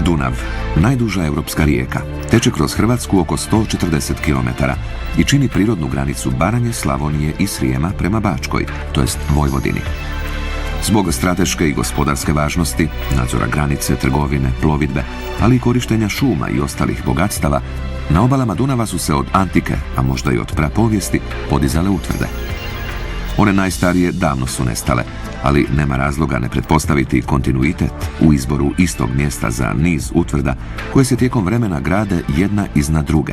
Dunav, najduža europska rijeka, teče kroz Hrvatsku oko 140 km i čini prirodnu granicu Baranje, Slavonije i Srijema prema Bačkoj, to jest Vojvodini. Zbog strateške i gospodarske važnosti, nadzora granice, trgovine, plovidbe, ali i korištenja šuma i ostalih bogatstava, na obalama Dunava su se od antike, a možda i od prapovijesti, podizale utvrde. One najstarije davno su nestale, ali nema razloga ne pretpostaviti kontinuitet u izboru istog mjesta za niz utvrda koje se tijekom vremena grade jedna iznad druge,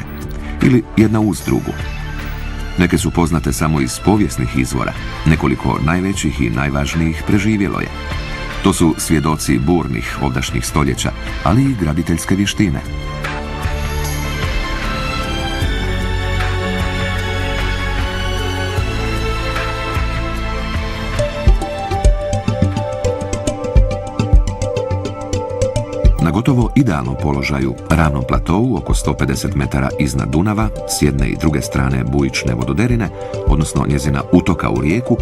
ili jedna uz drugu. Neke su poznate samo iz povijesnih izvora, nekoliko najvećih i najvažnijih preživjelo je. To su svjedoci burnih ovdašnjih stoljeća, ali i graditeljske vještine. Na gotovo idealnom položaju, ravnom platovu oko 150 metara iznad Dunava, s jedne i druge strane bujične vododerine, odnosno njezina utoka u rijeku,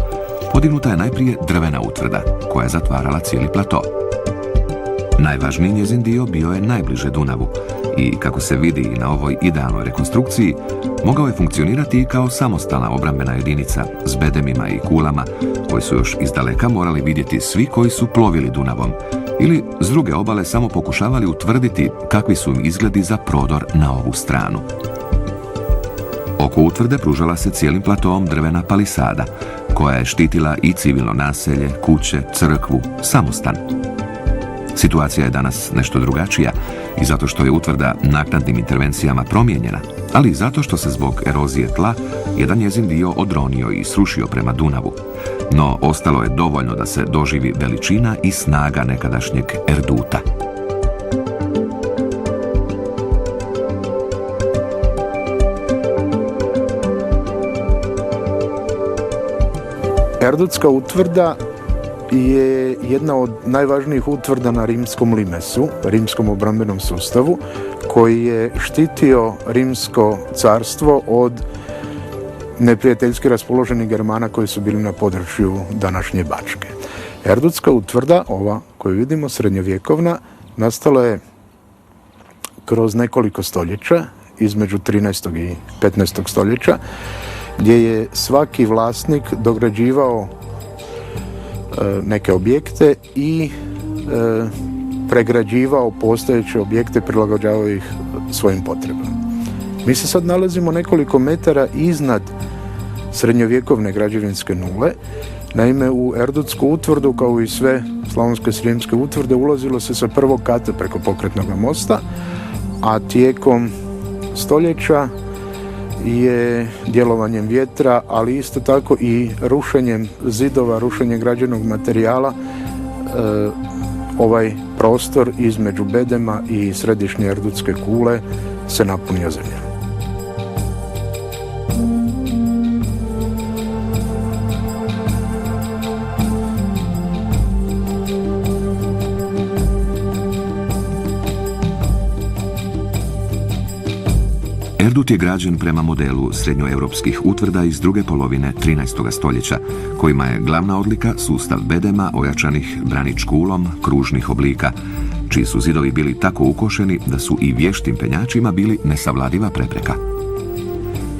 podignuta je najprije drvena utvrda, koja je zatvarala cijeli plato. Najvažniji njezin dio bio je najbliže Dunavu i, kako se vidi i na ovoj idealnoj rekonstrukciji, mogao je funkcionirati i kao samostalna obrambena jedinica s bedemima i kulama, koji su još izdaleka morali vidjeti svi koji su plovili Dunavom, ili s druge obale samo pokušavali utvrditi kakvi su im izgledi za prodor na ovu stranu. Oko utvrde pružala se cijelim platoom drvena palisada, koja je štitila i civilno naselje, kuće, crkvu, samostan. Situacija je danas nešto drugačija i zato što je utvrda naknadnim intervencijama promijenjena, ali i zato što se zbog erozije tla jedan njezin dio odronio i srušio prema Dunavu. No, ostalo je dovoljno da se doživi veličina i snaga nekadašnjeg Erduta. Erdutska utvrda je jedna od najvažnijih utvrda na rimskom limesu, rimskom obrambenom sustavu, koji je štitio rimsko carstvo od neprijateljski raspoloženih Germana koji su bili na području današnje Bačke. Erdutska utvrda, ova koju vidimo, srednjovjekovna, nastala je kroz nekoliko stoljeća, između 13. i 15. stoljeća, gdje je svaki vlasnik dograđivao neke objekte i pregrađivao postojeće objekte, prilagođavao ih svojim potrebama. Mi se sad nalazimo nekoliko metara iznad srednjovjekovne građevinske nule. Naime, u Erdutsku utvrdu, kao i sve slavonske srijemske utvrde, ulazilo se sa prvog kata preko pokretnog mosta, a tijekom stoljeća je djelovanjem vjetra, ali isto tako i rušenjem zidova, rušenjem građevnog materijala, ovaj prostor između bedema i središnje Erdutske kule se napunio zemljom. Erdut je građen prema modelu srednjoeuropskih utvrda iz druge polovine 13. stoljeća, kojima je glavna odlika sustav bedema ojačanih braničkulom kružnih oblika, čiji su zidovi bili tako ukošeni da su i vještim penjačima bili nesavladiva prepreka.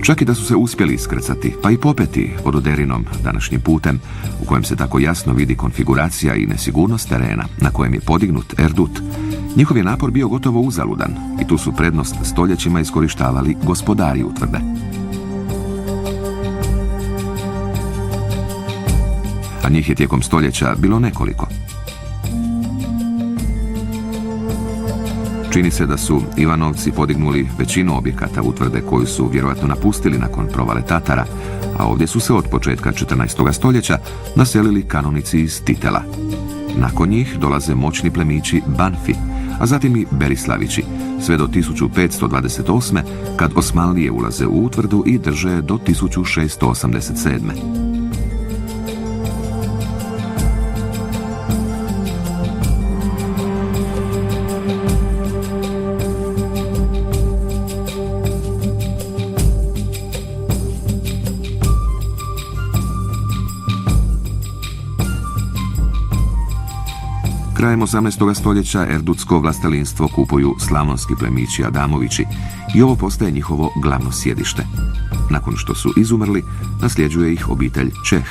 Čak i da su se uspjeli iskrcati, pa i popeti vododerinom današnjim putem, u kojem se tako jasno vidi konfiguracija i nesigurnost terena na kojem je podignut Erdut, njihov je napor bio gotovo uzaludan i tu su prednost stoljećima iskorištavali gospodari utvrde. A njih je tijekom stoljeća bilo nekoliko. Čini se da su Ivanovci podignuli većinu objekata utvrde koju su vjerojatno napustili nakon provale Tatara, a ovdje su se od početka 14. stoljeća naselili kanonici iz Titela. Nakon njih dolaze moćni plemići Banfi, a zatim i Berislavići, sve do 1528. kad Osmanlije ulaze u utvrdu i drže do 1687. Krajem 18. stoljeća erdutsko vlastelinstvo kupuju slavonski plemići Adamovići i ovo postaje njihovo glavno sjedište. Nakon što su izumrli, nasljeđuje ih obitelj Čeh.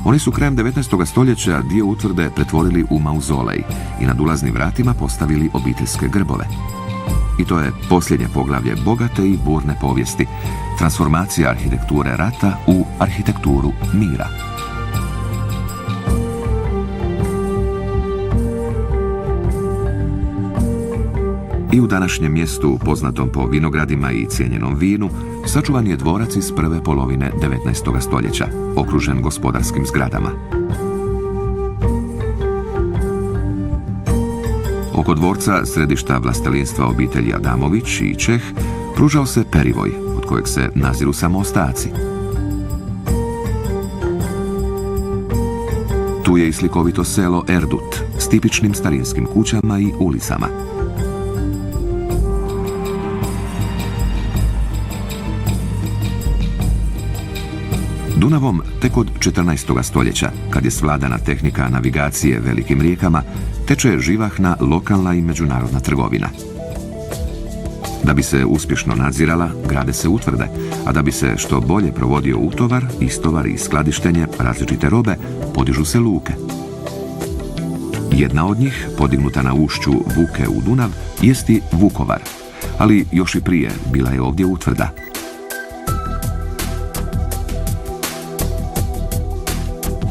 Oni su krajem 19. stoljeća dio utvrde pretvorili u mauzolej i nad ulaznim vratima postavili obiteljske grbove. I to je posljednje poglavlje bogate i burne povijesti, transformacija arhitekture rata u arhitekturu mira. I u današnjem mjestu, poznatom po vinogradima i cijenjenom vinu, sačuvan je dvorac iz prve polovine 19. stoljeća, okružen gospodarskim zgradama. Oko dvorca, središta vlastelinstva obitelji Adamović i Čeh, pružao se perivoj, od kojeg se naziru samo ostaci. Tu je i slikovito selo Erdut s tipičnim starinskim kućama i ulicama. Dunavom tek od 14. stoljeća, kad je svladana tehnika navigacije velikim rijekama, teče živahna lokalna i međunarodna trgovina. Da bi se uspješno nadzirala, grade se utvrde, a da bi se što bolje provodio utovar, istovar i skladištenje različite robe, podižu se luke. Jedna od njih, podignuta na ušću Vuke u Dunav, jest i Vukovar, ali još i prije bila je ovdje utvrda.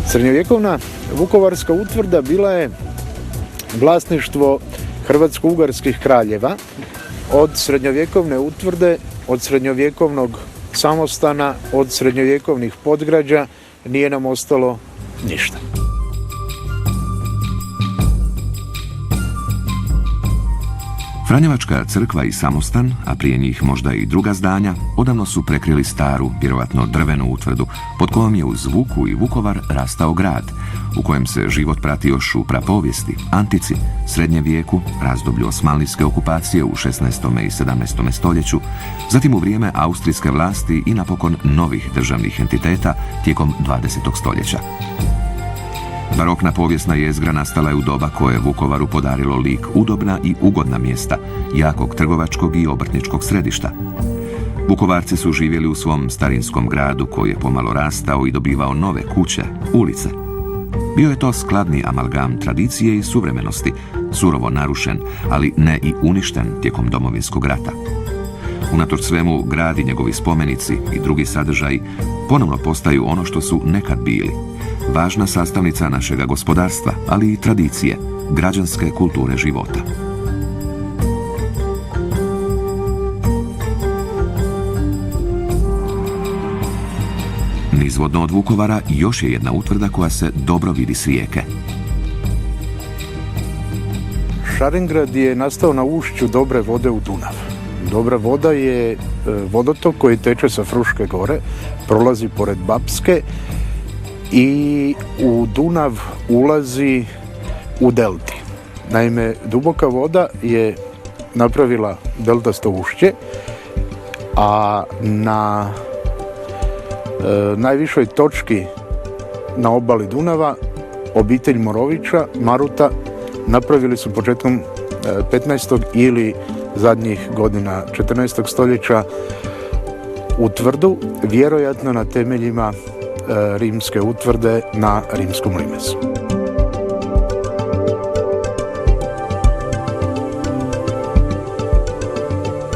Srednjovjekovna vukovarska utvrda bila je vlasništvo hrvatsko-ugarskih kraljeva. Od srednjovjekovne utvrde, od srednjovjekovnog samostana, od srednjovjekovnih podgrađa nije nam ostalo ništa. Franjevačka crkva i samostan, a prije njih možda i druga zdanja, odavno su prekrili staru, vjerovatno drvenu utvrdu, pod kojom je uz Vuku i Vukovar rastao grad, u kojem se život prati još u prapovijesti, antici, srednjem vijeku, razdoblju osmanlijske okupacije u 16. i 17. stoljeću, zatim u vrijeme austrijske vlasti i napokon novih državnih entiteta tijekom 20. stoljeća. Barokna povijesna jezgra nastala je u doba koje Vukovaru podarilo lik udobna i ugodna mjesta, jakog trgovačkog i obrtničkog središta. Vukovarci su živjeli u svom starinskom gradu koji je pomalo rastao i dobivao nove kuće, ulice. Bio je to skladni amalgam tradicije i suvremenosti, surovo narušen, ali ne i uništen tijekom Domovinskog rata. Unatoč svemu, grad i njegovi spomenici i drugi sadržaji ponovno postaju ono što su nekad bili. Važna sastavnica našega gospodarstva, ali i tradicije, građanske kulture života. Nizvodno od Vukovara još je jedna utvrda koja se dobro vidi s rijeke. Šarengrad je nastao na ušću Dobre vode u Dunav. Dobra voda je vodotok koji teče sa Fruške gore, prolazi pored Bapske i u Dunav ulazi u delti. Naime, duboka voda je napravila deltasto ušće, a na najvišoj točki na obali Dunava obitelj Morovića, Maruta, napravili su početkom 15. ili zadnjih godina 14. stoljeća utvrdu, vjerojatno na temeljima rimske utvrde na rimskom limesu.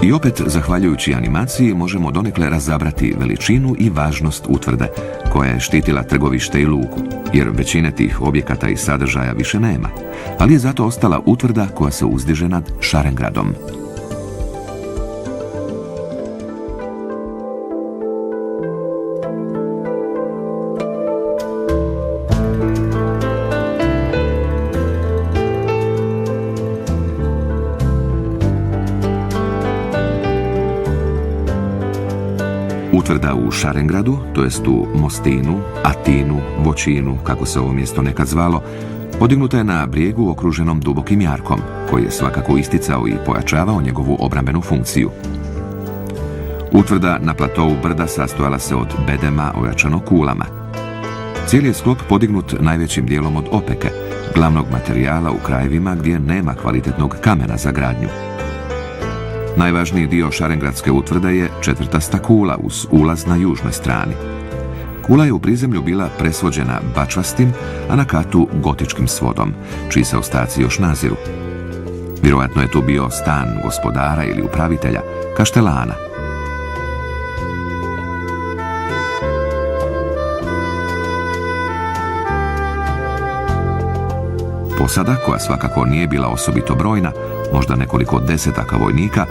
I opet, zahvaljujući animaciji, možemo donekle razabrati veličinu i važnost utvrde, koja je štitila trgovište i luku, jer većine tih objekata i sadržaja više nema, ali je zato ostala utvrda koja se uzdiže nad Šarengradom. Utvrda u Šarengradu, to jest u Mostinu, Atinu, Voćinu, kako se ovo mjesto nekad zvalo, podignuta je na brijegu okruženom dubokim jarkom, koji je svakako isticao i pojačavao njegovu obrambenu funkciju. Utvrda na platovu brda sastojala se od bedema ojačano kulama. Cijeli je sklop podignut najvećim dijelom od opeke, glavnog materijala u krajevima gdje nema kvalitetnog kamena za gradnju. Najvažniji dio Šarengradske utvrde je četvrtasta kula uz ulaz na južnoj strani. Kula je u prizemlju bila presvođena bačvastim, a na katu gotičkim svodom, čiji se ostaci još naziru. Vjerojatno je tu bio stan gospodara ili upravitelja, kaštelana. Posada, koja svakako nije bila osobito brojna, možda nekoliko desetaka vojnika,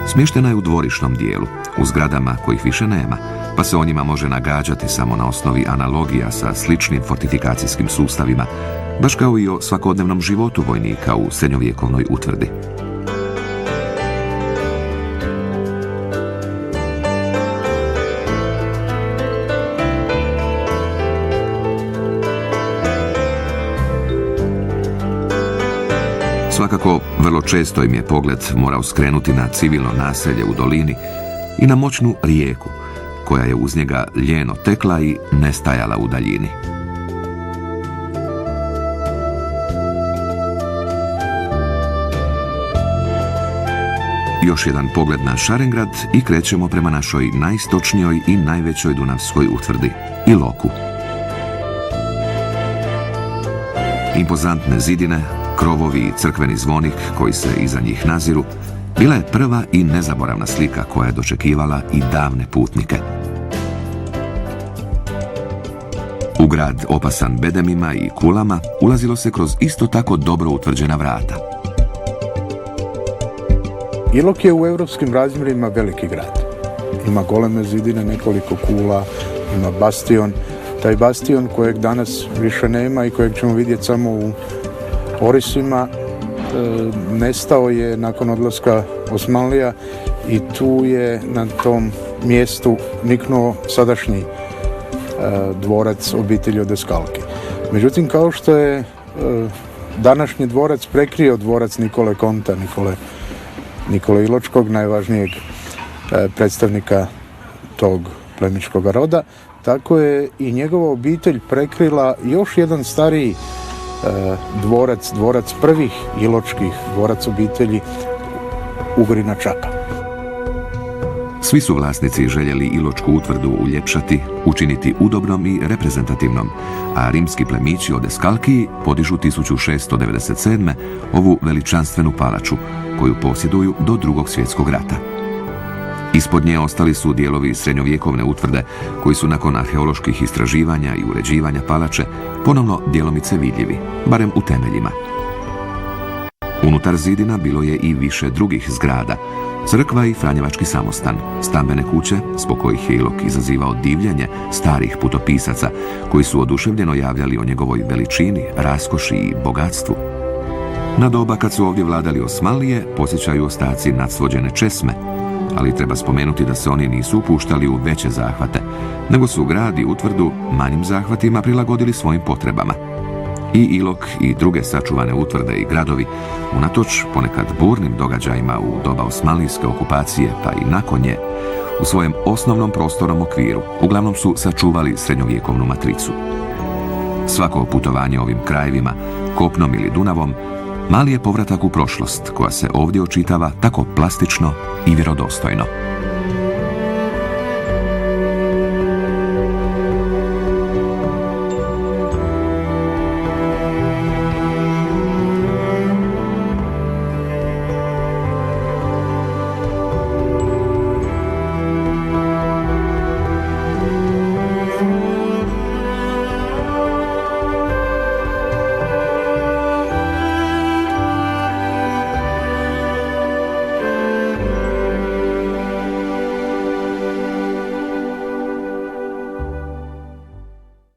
smještena je u dvorišnom dijelu, u zgradama kojih više nema, pa se o njima može nagađati samo na osnovi analogija sa sličnim fortifikacijskim sustavima, baš kao i o svakodnevnom životu vojnika u srednjovjekovnoj utvrdi. Svakako, vrlo često im je pogled morao skrenuti na civilno naselje u dolini i na moćnu rijeku, koja je uz njega ljeno tekla i nestajala u daljini. Još jedan pogled na Šarengrad i krećemo prema našoj najistočnijoj i najvećoj dunavskoj utvrdi, Iloku. Impozantne zidine, krovovi i crkveni zvonik koji se iza njih naziru, bila je prva i nezaboravna slika koja je dočekivala i davne putnike. U grad opasan bedemima i kulama ulazilo se kroz isto tako dobro utvrđena vrata. Ilok je u europskim razmjerima veliki grad. Ima goleme zidine, nekoliko kula, ima bastion. Taj bastion kojeg danas više nema i kojeg ćemo vidjeti samo u orisima, nestao je nakon odlaska Osmanlija i tu je na tom mjestu niknuo sadašnji dvorac obitelji Odeskalki. Međutim, kao što je današnji dvorac prekrio dvorac Nikole Konta, Nikole Iločkog, najvažnijeg predstavnika tog plemićkog roda, tako je i njegova obitelj prekrila još jedan stariji dvorac prvih iločkih, dvorac obitelji Ugrina Čaka. Svi su vlasnici željeli Iločku utvrdu uljepšati, učiniti udobnom i reprezentativnom, a rimski plemići Odeskalkiji podižu 1697. ovu veličanstvenu palaču, koju posjeduju do Drugog svjetskog rata. Ispod nje ostali su dijelovi srednjovjekovne utvrde koji su nakon arheoloških istraživanja i uređivanja palače ponovno djelomice vidljivi, barem u temeljima. Unutar zidina bilo je i više drugih zgrada, crkva i franjevački samostan, stambene kuće, zbog kojih je Ilok izazivao divljenje starih putopisaca koji su oduševljeno javljali o njegovoj veličini, raskoši i bogatstvu. Na doba kad su ovdje vladali Osmanlije posjećaju ostaci nadsvođene česme, ali treba spomenuti da se oni nisu upuštali u veće zahvate, nego su grad i utvrdu manjim zahvatima prilagodili svojim potrebama. I Ilok i druge sačuvane utvrde i gradovi, unatoč ponekad burnim događajima u doba osmanlijske okupacije pa i nakon nje, u svojem osnovnom prostornom okviru uglavnom su sačuvali srednjovjekovnu matricu. Svako putovanje ovim krajevima, kopnom ili Dunavom, mali je povratak u prošlost koja se ovdje očitava tako plastično i vjerodostojno.